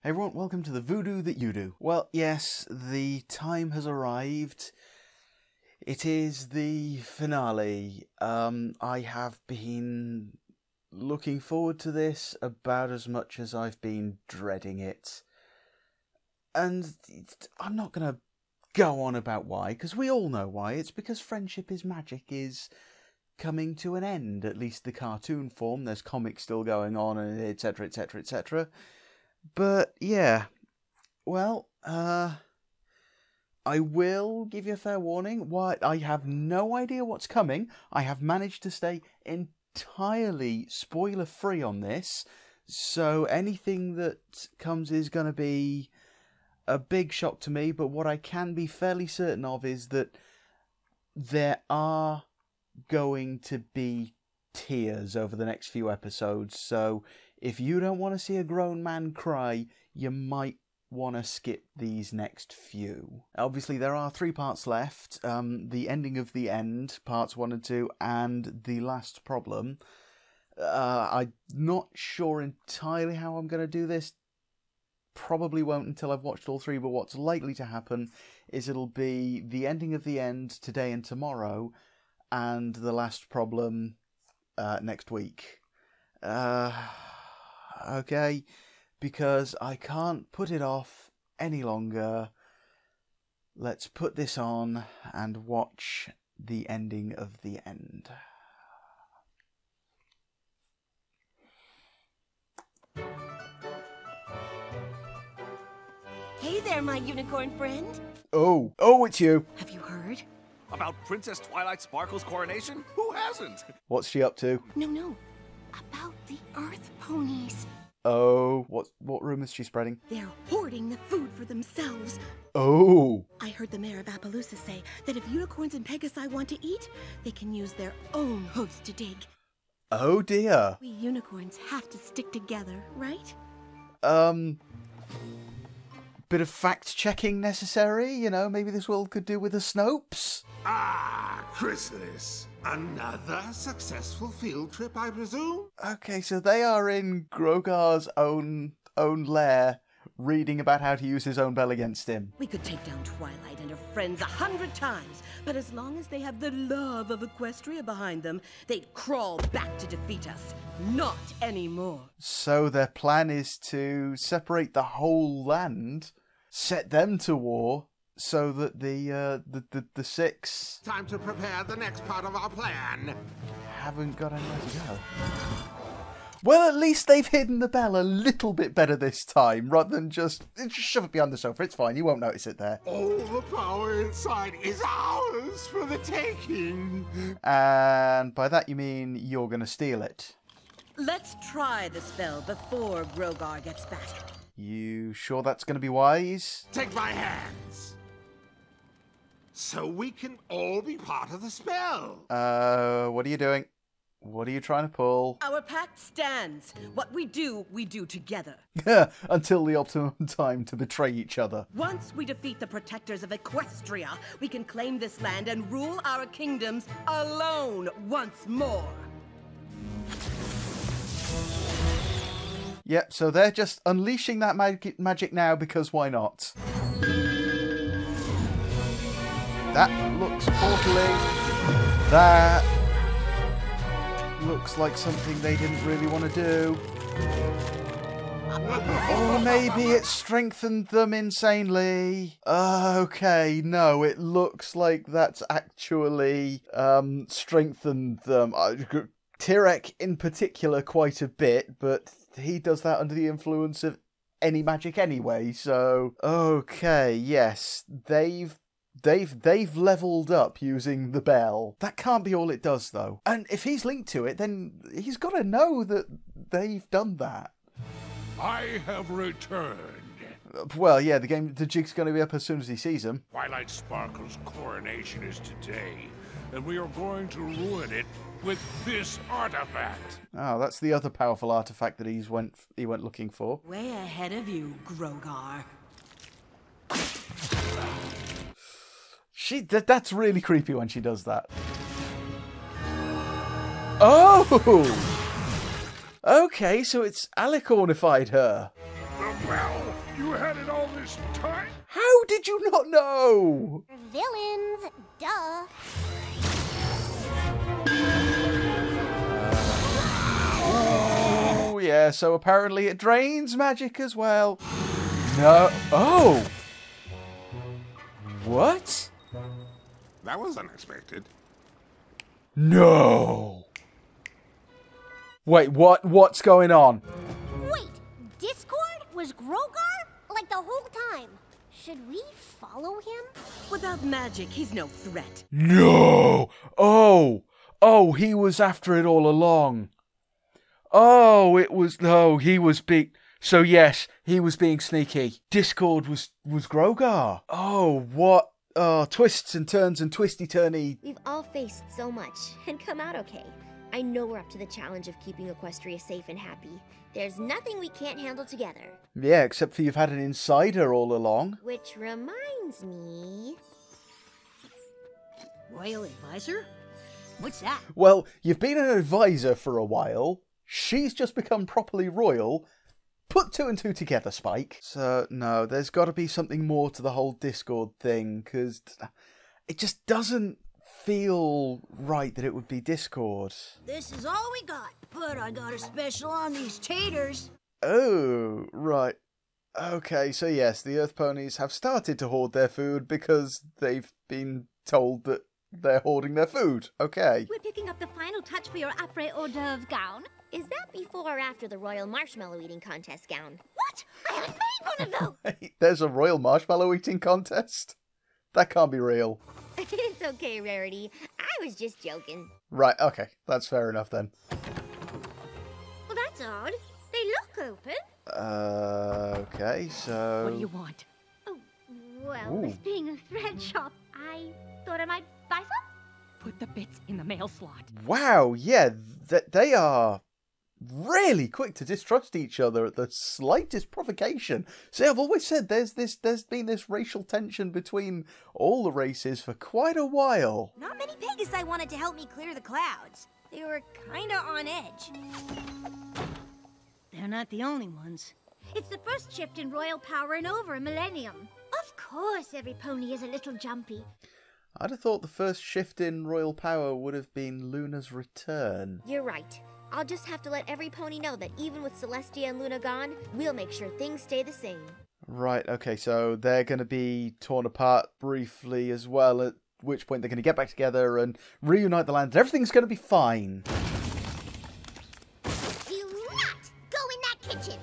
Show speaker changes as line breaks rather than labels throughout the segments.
Hey everyone, welcome to the Voodoo That You Do. Well, yes, the time has arrived. It is the finale. I have been looking forward to this about as much as I've been dreading it. And I'm not going to go on about why, because we all know why. It's because Friendship is Magic is coming to an end, at least the cartoon form. There's comics still going on, and etc, etc, etc. But, yeah, well, I will give you a fair warning. I have no idea what's coming. I have managed to stay entirely spoiler-free on this, so anything that comes is going to be a big shock to me, but what I can be fairly certain of is that there are going to be tears over the next few episodes, so if you don't want to see a grown man cry, you might want to skip these next few. Obviously, there are 3 parts left. The ending of the end, parts 1 and 2, and the last problem. I'm not sure entirely how I'm going to do this. Probably won't until I've watched all 3, but what's likely to happen is it'll be the ending of the end today and tomorrow, and the last problem next week. Okay, because I can't put it off any longer. Let's put this on and watch the ending of the end.
Hey there, my unicorn friend.
Oh, it's you.
Have you heard?
About Princess Twilight Sparkle's coronation? Who hasn't?
What's she up to?
No. About the Earth Ponies.
Oh, what rumours is she spreading?
They're hoarding the food for themselves.
Oh.
I heard the mayor of Appaloosa say that if unicorns and Pegasi want to eat, they can use their own hooves to dig.
Oh dear.
We unicorns have to stick together, right?
Bit of fact-checking necessary, you know, maybe this world could do with a Snopes.
Ah, Chrysalis. Another successful field trip, I presume?
Okay, so they are in GROGAR's own lair, reading about how to use his own bell against him.
We could take down Twilight and her friends 100 times, but as long as they have the love of Equestria behind them, they'd crawl back to defeat us. Not anymore.
So their plan is to separate the whole land, set them to war, so that the 6
Time to prepare the next part of our plan.
haven't got anywhere to go. Well, at least they've hidden the bell a little bit better this time, rather than just shove it behind the sofa. It's fine, you won't notice it there.
All the power inside is ours for the taking.
And by that you mean you're going to steal it.
Let's try the spell before GROGAR gets back.
You sure that's going to be wise?
Take my hands. So we can all be part of the spell.
What are you doing? What are you trying to pull?
Our pact stands. What we do together.
Until the optimum time to betray each other.
Once we defeat the protectors of Equestria, we can claim this land and rule our kingdoms alone once more.
Yep, so they're just unleashing that magic now because why not? That looks portally. That looks like something they didn't really want to do. Or maybe it strengthened them insanely. Okay, no, it looks like that's actually strengthened them. Tirek in particular quite a bit, but he does that under the influence of any magic anyway, so... Okay, yes, they've leveled up using the bell. That can't be all it does, though. And if he's linked to it, then he's got to know that they've done that.
I have returned.
Well, yeah, the jig's going to be up as soon as he sees him.
Twilight Sparkle's coronation is today, and we are going to ruin it with this artifact.
Oh, that's the other powerful artifact that he went looking for.
Way ahead of you, GROGAR.
That's really creepy when she does that. Oh! Okay, so it's Alicornified her.
The bell You had it all this time?
How did you not know?
Villains, duh.
Oh, yeah, so apparently it drains magic as well. No. Oh! What?
That was unexpected.
No! Wait, what's going on?
Wait, Discord was GROGAR? Like the whole time. Should we follow him?
Without magic, he's no threat.
No! Oh, he was after it all along. Oh, he was being... So yes, he was being sneaky. Discord was GROGAR. Oh, what? Oh, twists and turns and twisty-turny.
We've all faced so much and come out okay. I know we're up to the challenge of keeping Equestria safe and happy. There's nothing we can't handle together.
Yeah, except for you've had an insider all along.
Which reminds me...
Royal advisor? What's that?
Well, you've been an advisor for a while. She's just become properly royal. Put 2 and 2 together, Spike. So, no, there's got to be something more to the whole Discord thing, because it just doesn't feel right that it would be Discord.
This is all we got, but I got a special on these taters.
Oh, right. Okay, so yes, the Earth Ponies have started to hoard their food because they've been told that they're hoarding their food. Okay.
We're picking up the final touch for your après hors d'oeuvre gown.
Is that before or after the Royal Marshmallow Eating Contest gown?
What? I haven't made one of those!
Wait, there's a royal marshmallow eating contest? That can't be real.
It's okay, Rarity. I was just joking.
Right, okay, that's fair enough then.
Well, that's odd. They look open.
Okay, so...
What do you want?
Oh, well,
Ooh.
this being a thread shop, I thought I might buy some.
Put the bits in the mail slot.
Wow, yeah, they are really quick to distrust each other at the slightest provocation. See, I've always said there's been this racial tension between all the races for quite a while.
Not many Pegasi wanted to help me clear the clouds. They were kinda on edge.
They're not the only ones.
It's the first shift in royal power in over a millennium. Of course every pony is a little jumpy.
I'd have thought the first shift in royal power would have been Luna's return.
You're right. I'll just have to let every pony know that even with Celestia and Luna gone, we'll make sure things stay the same.
Right, okay, so they're going to be torn apart briefly as well, at which point they're going to get back together and reunite the land. Everything's going to be fine.
Do not go in that kitchen!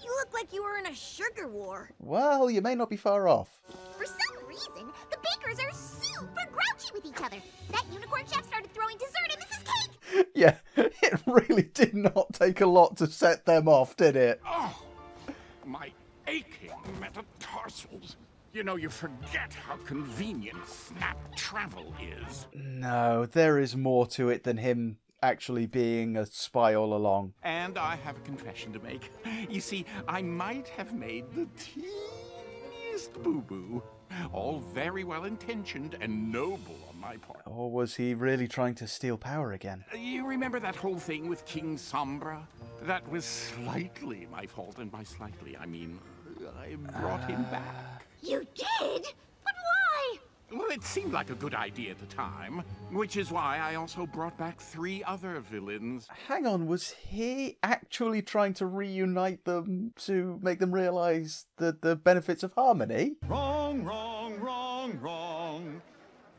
You look like you were in a sugar war.
Well, you may not be far off.
For some reason, the bakers are super grouchy with each other. That unicorn chef started throwing dessert at Mrs. Cake!
Yeah, it really did not take a lot to set them off, did it?
Oh, my aching metatarsals. You know, you forget how convenient snap travel is.
No, there is more to it than him actually being a spy all along.
And I have a confession to make. You see, I might have made the teeniest boo-boo. All very well-intentioned and noble on my part.
Or was he really trying to steal power again?
You remember that whole thing with King Sombra? That was slightly my fault, and by slightly, I mean, I brought him back.
You did? But why?
Well, it seemed like a good idea at the time, which is why I also brought back 3 other villains.
Hang on, was he actually trying to reunite them to make them realise the benefits of harmony?
Wrong, wrong, wrong, wrong.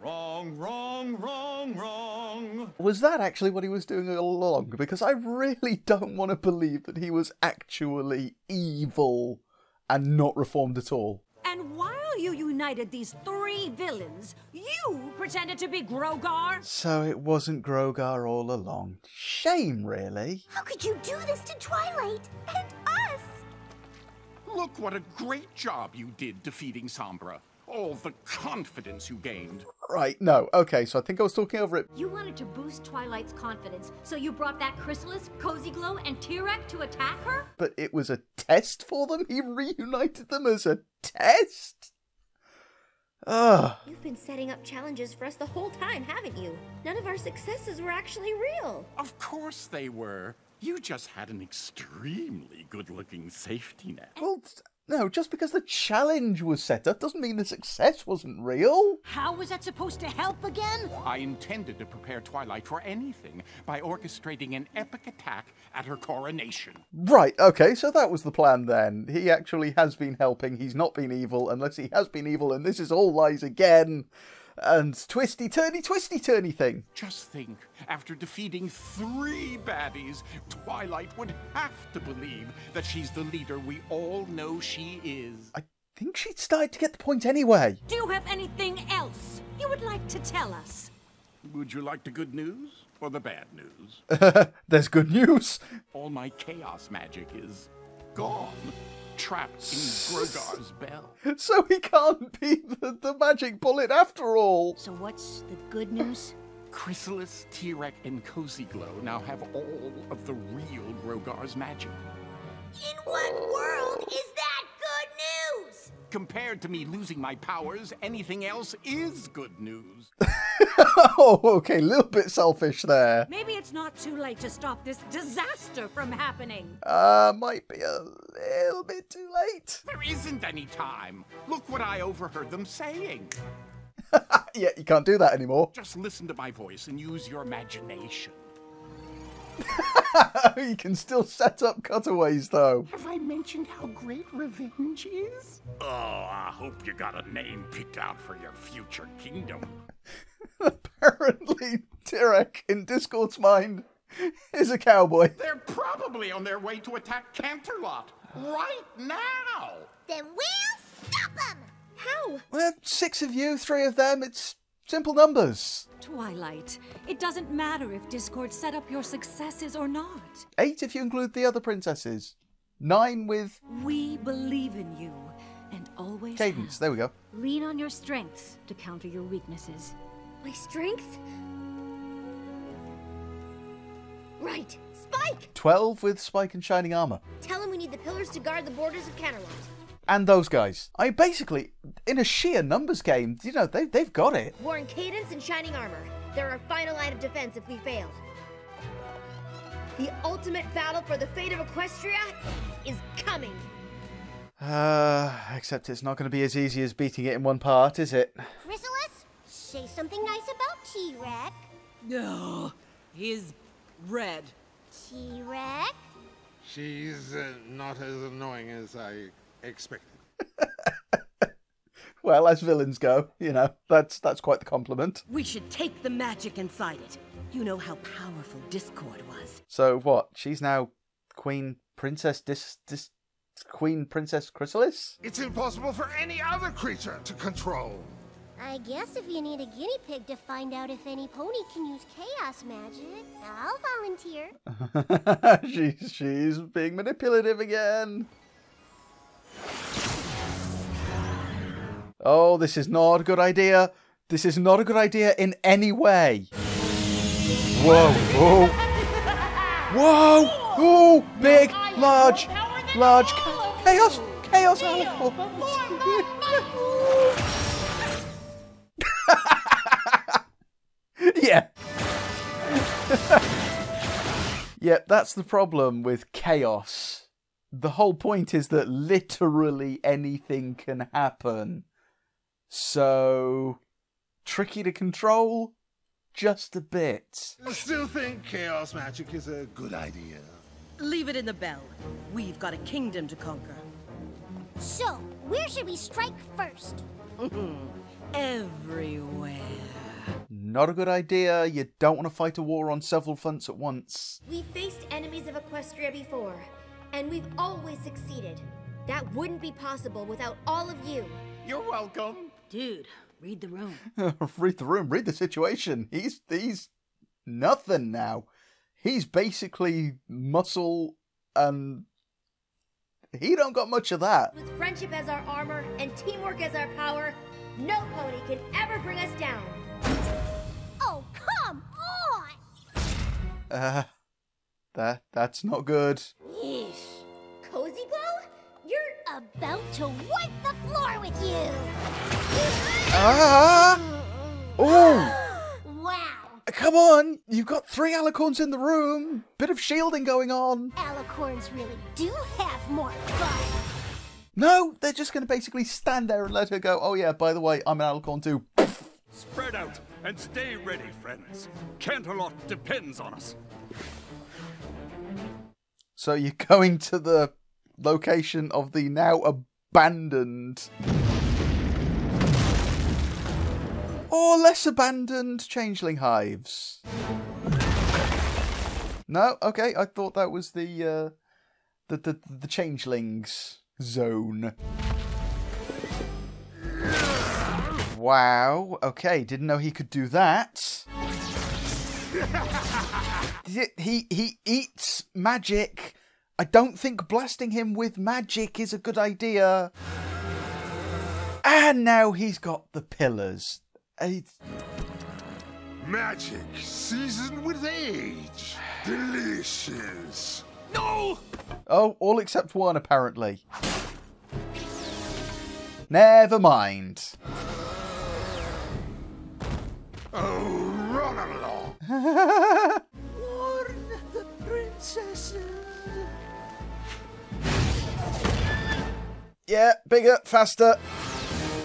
Wrong, wrong, wrong, wrong.
Was that actually what he was doing all along? Because I really don't want to believe that he was actually evil and not reformed at all.
And while you united these 3 villains, you pretended to be GROGAR?
So it wasn't GROGAR all along. Shame, really.
How could you do this to Twilight and us?
Look what a great job you did defeating Sombra. All the confidence you gained.
Right, no, okay, so I think I was talking over it.
You wanted to boost Twilight's confidence, so you brought that Chrysalis, Cozy Glow, and T-Rex to attack her?
But it was a test for them? He reunited them as a test? Ugh.
You've been setting up challenges for us the whole time, haven't you? None of our successes were actually real.
Of course they were. You just had an extremely good-looking safety net.
Well, No, just because the challenge was set up doesn't mean the success wasn't real.
How was that supposed to help again?
I intended to prepare Twilight for anything by orchestrating an epic attack at her coronation.
Right, okay, so that was the plan then. He actually has been helping. He's not been evil, unless he has been evil, and this is all lies again. And twisty-turny thing.
Just think, after defeating 3 baddies, Twilight would have to believe that she's the leader we all know she is.
I think she'd started to get the point anyway.
Do you have anything else you would like to tell us?
Would you like the good news or the bad news?
There's good news.
All my chaos magic is gone. Trapped in GROGAR's bell.
So he can't be the magic bullet after all.
So what's the good news?
Chrysalis, T-Rex, and Cozy Glow now have all of the real GROGAR's magic.
In what world is that good news?
Compared to me losing my powers, anything else is good news.
Oh, okay, a little bit selfish there.
Maybe it's not too late to stop this disaster from happening.
Might be a little bit too late.
There isn't any time. Look what I overheard them saying.
Yeah, you can't do that anymore.
Just listen to my voice and use your imagination.
You can still set up cutaways, though.
Have I mentioned how great revenge is? Oh, I hope you got a name picked out for your future kingdom.
Apparently, T-Rex, in Discord's mind, is a cowboy.
They're probably on their way to attack Canterlot right now.
Then we'll stop them!
How?
Well, 6 of you, 3 of them, it's simple numbers.
Twilight, it doesn't matter if Discord set up your successes or not.
8 if you include the other princesses. 9 with...
We believe in you, and always
Cadence,
have.
there we go.
Lean on your strengths to counter your weaknesses.
My strength? Right. Spike!
12 with Spike and Shining Armor.
Tell him we need the pillars to guard the borders of Canterlot.
And those guys. I basically, in a sheer numbers game, you know, they've got it.
Warren Cadence and Shining Armor. They're our final line of defense if we fail. The ultimate battle for the fate of Equestria is coming.
Except it's not going to be as easy as beating it in one part, is it?
Chrysalis, say something nice about T-Rex.
No, he's red.
T-Rex?
She's not as annoying as I expected.
Well, as villains go, you know, that's quite the compliment.
We should take the magic inside it. You know how powerful Discord was.
So what? She's now Queen Princess Queen Princess Chrysalis?
It's impossible for any other creature to control.
I guess if you need a guinea pig to find out if any pony can use chaos magic, I'll volunteer.
she's being manipulative again. Oh, this is not a good idea. This is not a good idea in any way. Whoa, whoa. Whoa! Oh, big, large, chaos alicorn. Yeah. Yeah, that's the problem with chaos. The whole point is that literally anything can happen. So, tricky to control? Just a bit.
I still think chaos magic is a good idea.
Leave it in the bell. We've got a kingdom to conquer.
So, where should we strike first?
Everywhere.
Not a good idea. You don't want to fight a war on several fronts at once.
We faced enemies of Equestria before, and we've always succeeded. That wouldn't be possible without all of you.
You're welcome.
Dude, read the room.
Read the room, read the situation. He's nothing now. He's basically muscle and he don't got much of that.
With friendship as our armor and teamwork as our power, no pony can ever bring us down.
Oh, come on!
That's not good.
Yeesh.
Cozy Glow? You're
About to wipe the floor with you!
Oh!
Wow!
Come on! You've got 3 alicorns in the room. Bit of shielding going on.
Alicorns really do have more fun.
No, they're just going to basically stand there and let her go. Oh yeah, by the way, I'm an Alicorn too.
Spread out and stay ready, friends. Canterlot depends on us.
So you're going to the location of the now abandoned, or less abandoned, changeling hives. No, okay, I thought that was the changelings zone. Wow, okay, didn't know he could do that. He eats magic. I don't think blasting him with magic is a good idea. And now he's got the pillars.
Magic seasoned with age. Delicious.
No!
Oh, all except one, apparently. Never mind.
Oh, run along.
Warn the princesses.
Yeah, bigger, faster,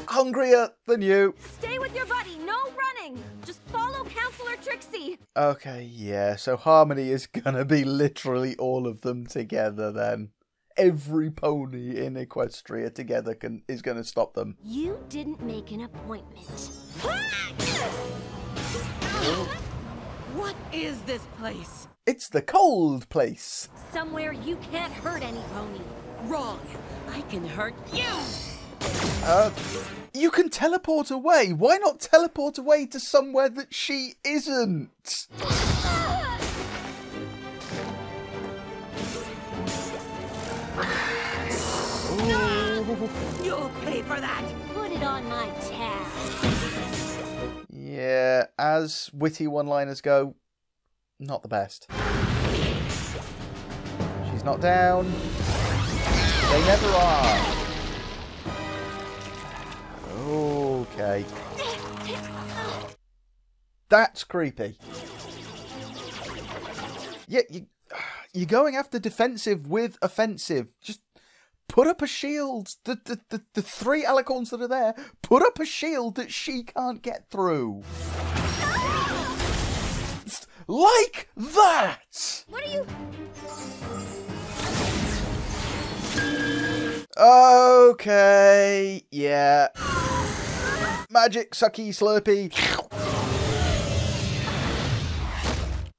hungrier than you.
Stay with your buddy, no running! Just follow Counselor Trixie!
Okay, yeah, so Harmony is gonna be literally all of them together then. Every pony in Equestria together is gonna stop them.
You didn't make an appointment.
What is this place?
It's the cold place.
Somewhere you can't hurt any pony.
Wrong. I can hurt you.
You can teleport away. Why not teleport away to somewhere that she isn't?
You'll pay for that.
Put it on my tab.
Yeah, as witty one-liners go, not the best. She's not down. They never are. Okay. That's creepy. Yeah, you're going after defensive with offensive. Just put up a shield. The three Alicorns that are there, put up a shield that she can't get through. Like that!
What are you...
Okay, yeah. Magic, sucky, slurpy.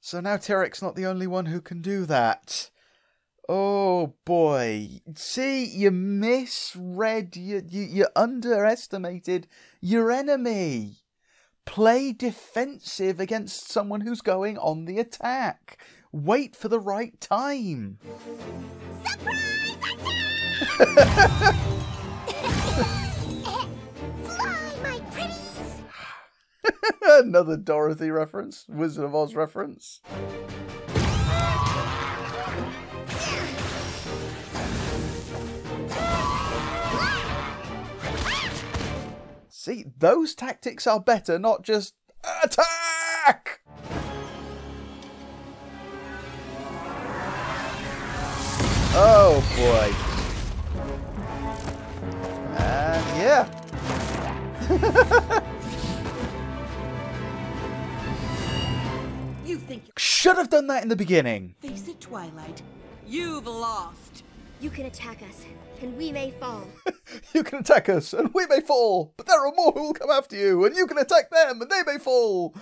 So now Tyrek's not the only one who can do that. Oh boy. See, you misread, you underestimated your enemy. Play defensive against someone who's going on the attack. Wait for the right time.
Surprise attack! Fly, my pretties!
Another Dorothy reference. Wizard of Oz reference. See, those tactics are better, not just attack! Oh boy. And yeah.
You think you
Should have done that in the beginning.
face it, Twilight. You've lost.
You can attack us, and we may fall.
You can attack us, and we may fall, but there are more who will come after you, and you can attack them, and they may fall.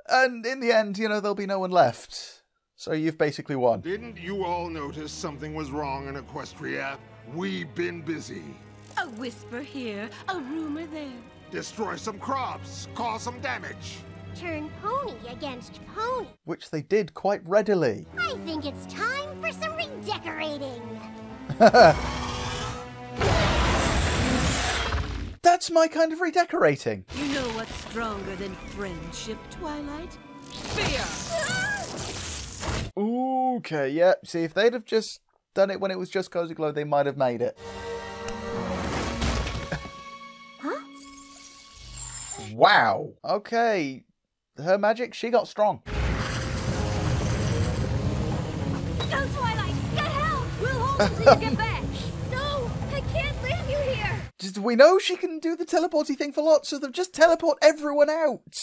And in the end, you know, there'll be no one left. So you've basically won.
Didn't you all notice something was wrong in Equestria? We've been busy.
A whisper here, a rumor there.
Destroy some crops, cause some damage.
Turn pony against pony.
Which they did quite readily.
I think it's time for some redecorating.
That's my kind of redecorating.
You know what's stronger than friendship, Twilight? Fear!
Okay, yeah. See, if they'd have just done it when it was just Cozy Glow, they might have made it.
Huh?
Wow. Okay. Her magic, she got strong.
Go, Twilight! Get help! We'll hold until you get back!
No, I can't live
we know she can do the teleporty thing for lots of them. Just teleport everyone out.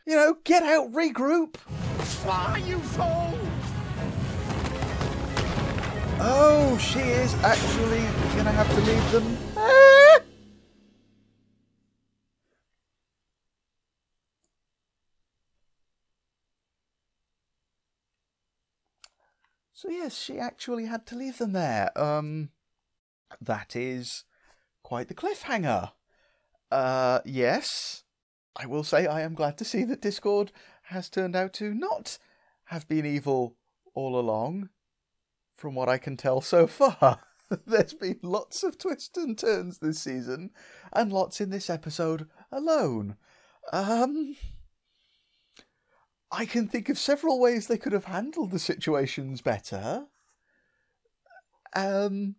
You know, get out, regroup.
Fly, you fool!
Oh, she is actually gonna have to leave them. So yes, she actually had to leave them there. That is quite the cliffhanger. Yes, I will say I am glad to see that Discord has turned out to not have been evil all along. From what I can tell so far, there's been lots of twists and turns this season, and lots in this episode alone. I can think of several ways they could have handled the situations better. And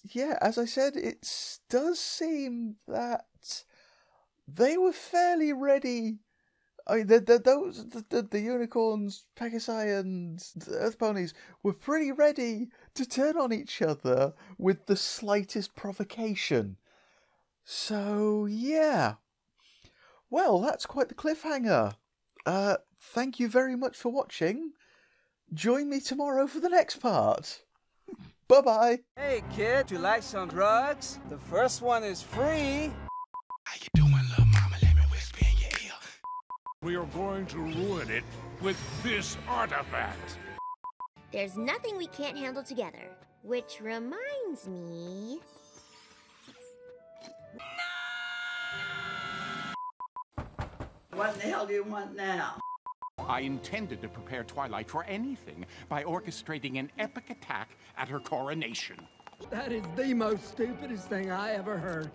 yeah, as I said, it does seem that they were fairly ready. I mean, the unicorns, Pegasi and Earth Ponies were pretty ready to turn on each other with the slightest provocation. So, yeah. Well, that's quite the cliffhanger. Thank you very much for watching. Join me tomorrow for the next part. Bye-bye.
Hey, kid, you like some drugs? The first one is free.
How you doing, little mama? Let me whisper in your ear.
We are going to ruin it with this artifact.
There's nothing we can't handle together. Which reminds me...
What the hell do you want now?
I intended to prepare Twilight for anything by orchestrating an epic attack at her coronation.
That is the most stupidest thing I ever heard.